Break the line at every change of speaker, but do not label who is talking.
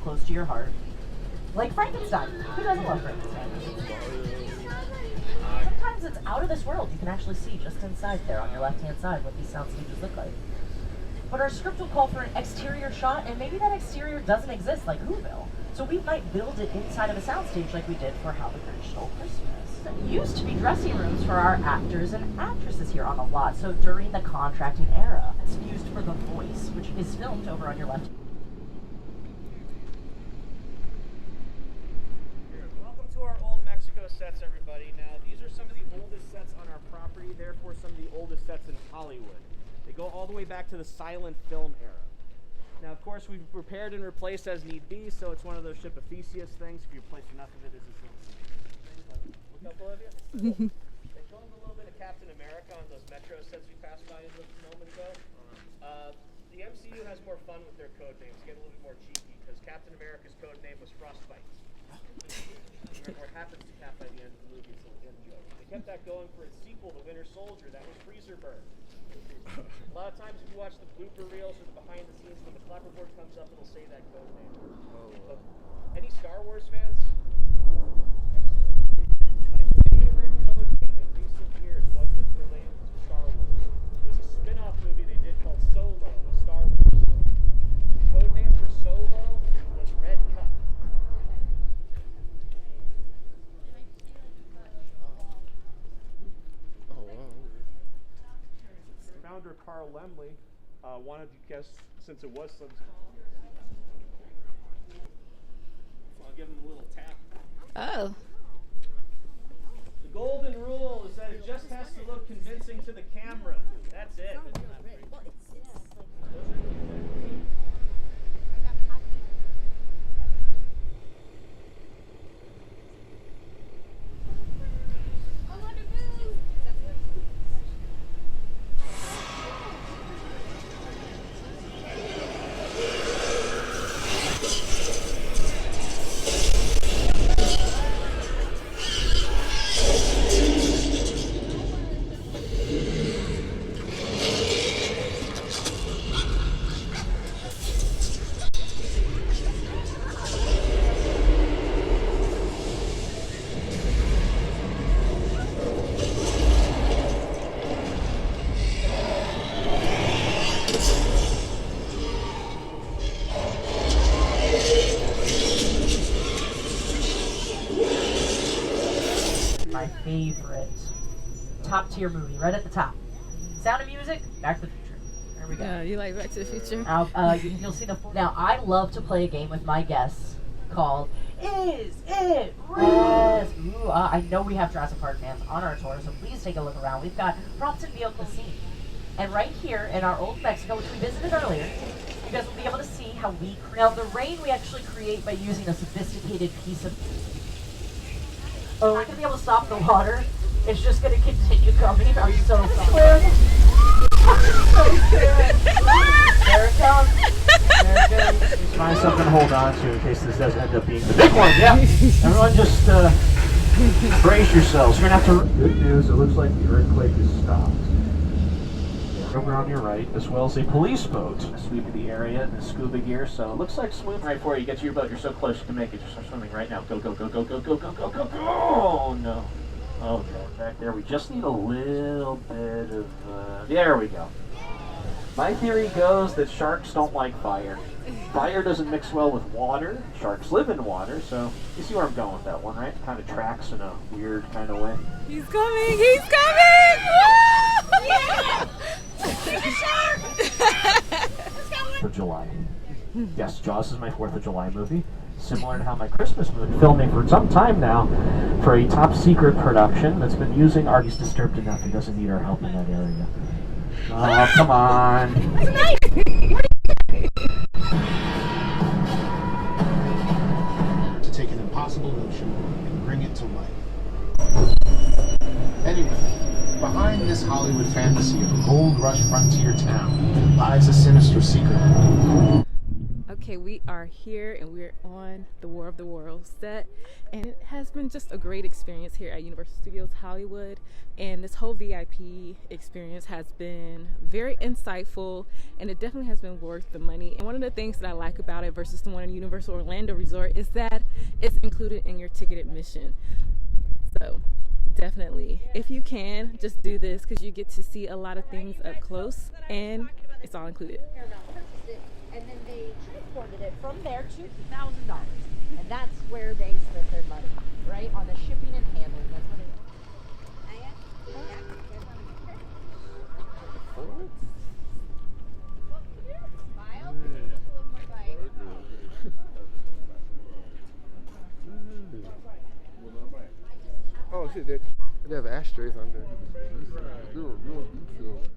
close to your heart. Like Frankenstein. Who doesn't love Frankenstein? Sometimes it's out of this world. You can actually see just inside there on your left-hand side what these sound stages look like. But our script will call for an exterior shot, and maybe that exterior doesn't exist like Whoville. So we might build it inside of a soundstage like we did for How the Grinch Stole Christmas. It used to be dressing rooms for our actors and actresses here on the lot, so during the contracting era. It's used for The Voice, which is filmed over on your left.
Welcome to our Old Mexico sets, everybody. Now, these are some of the oldest sets on our property, therefore some of the oldest sets in Hollywood. They go all the way back to the silent film era. Now, of course, we've repaired and replaced as need be, so it's one of those ship of Theseus things. If you replace enough of it, it's this little thing. Look up, Olivia. They filmed a little bit of Captain America on those Metro sets we passed by a moment ago. The MCU has more fun with their code names, get a little bit more cheeky, because Captain America's code name was Frostbite. Or happens to cap by the end of the movie, so it's a joke. They kept that going for its sequel, The Winter Soldier, that was Freezer Bird. A lot of times if you watch the blooper reels or the behind the scenes, when the clapperboard comes up, it'll say that code name. But any Star Wars fans? My favorite code name in recent years wasn't related to Star Wars. It was a spin-off movie they did called Solo, a Star Wars story. The code name for Solo was Red Cup. Founder Carl Lemley wanted to guess, since it was some. I'll give him a little tap.
Oh.
The golden rule is that it just has to look convincing to the camera. That's it.
Favorite top tier movie right at the top. Sound of Music, Back to the Future. There we go.
Yeah, you like Back to the Future?
You'll see the. Now I love to play a game with my guests called Is It Real? Ooh, I know we have Jurassic Park fans on our tour, so please take a look around. We've got props and vehicle scene, and right here in our old Mexico, which we visited earlier, you guys will be able to see how we. Now the rain we actually create by using a sophisticated piece of. Oh, we're not going to be able to stop the water. It's just going to continue coming. I'm so sorry. There it comes. There it goes.
Find something to hold on to in case this doesn't end up being the big one. Yeah. Everyone just brace yourselves. You're going to have to... Good news, it looks like the earthquake has stopped. Over on your right, as well as a police boat. Sweep of the area in the scuba gear, so it looks like smooth right before you get to your boat. You're so close you can make it. Just start swimming right now. Go, go, go, go, go, go, go, go, go, go. Oh, no. Oh, no. Back there, we just need a little bit of... there we go. My theory goes that sharks don't like fire. Fire doesn't mix well with water. Sharks live in water, so you see where I'm going with that one, right? Kind of tracks in a weird kind of way.
He's coming! He's coming! Woo!
Yeah! There's a shark!
For July. Yes, Jaws is my 4th of July movie. Similar to how my Christmas movie, filming for some time now for a top secret production that's been using our... He's disturbed enough, he doesn't need our help in that area. Oh, come on.
To take an impossible notion and bring it to life. Anyway, behind this Hollywood fantasy of a gold rush frontier town lies a sinister secret.
Okay, Okay, we are here and we're on the War of the Worlds set, and it has been just a great experience here at Universal Studios Hollywood. And this whole VIP experience has been very insightful, and it definitely has been worth the money. And one of the things that I like about it versus the one in Universal Orlando Resort is that it's included in your ticket admission. So definitely, if you can, just do this because you get to see a lot of things up close, and it's all included.
And then they transported it from there to $1,000, and that's where they spent their money, right? On the shipping and handling. That's what it is.
Oh shit, they have ashtrays on there. They were real detailed.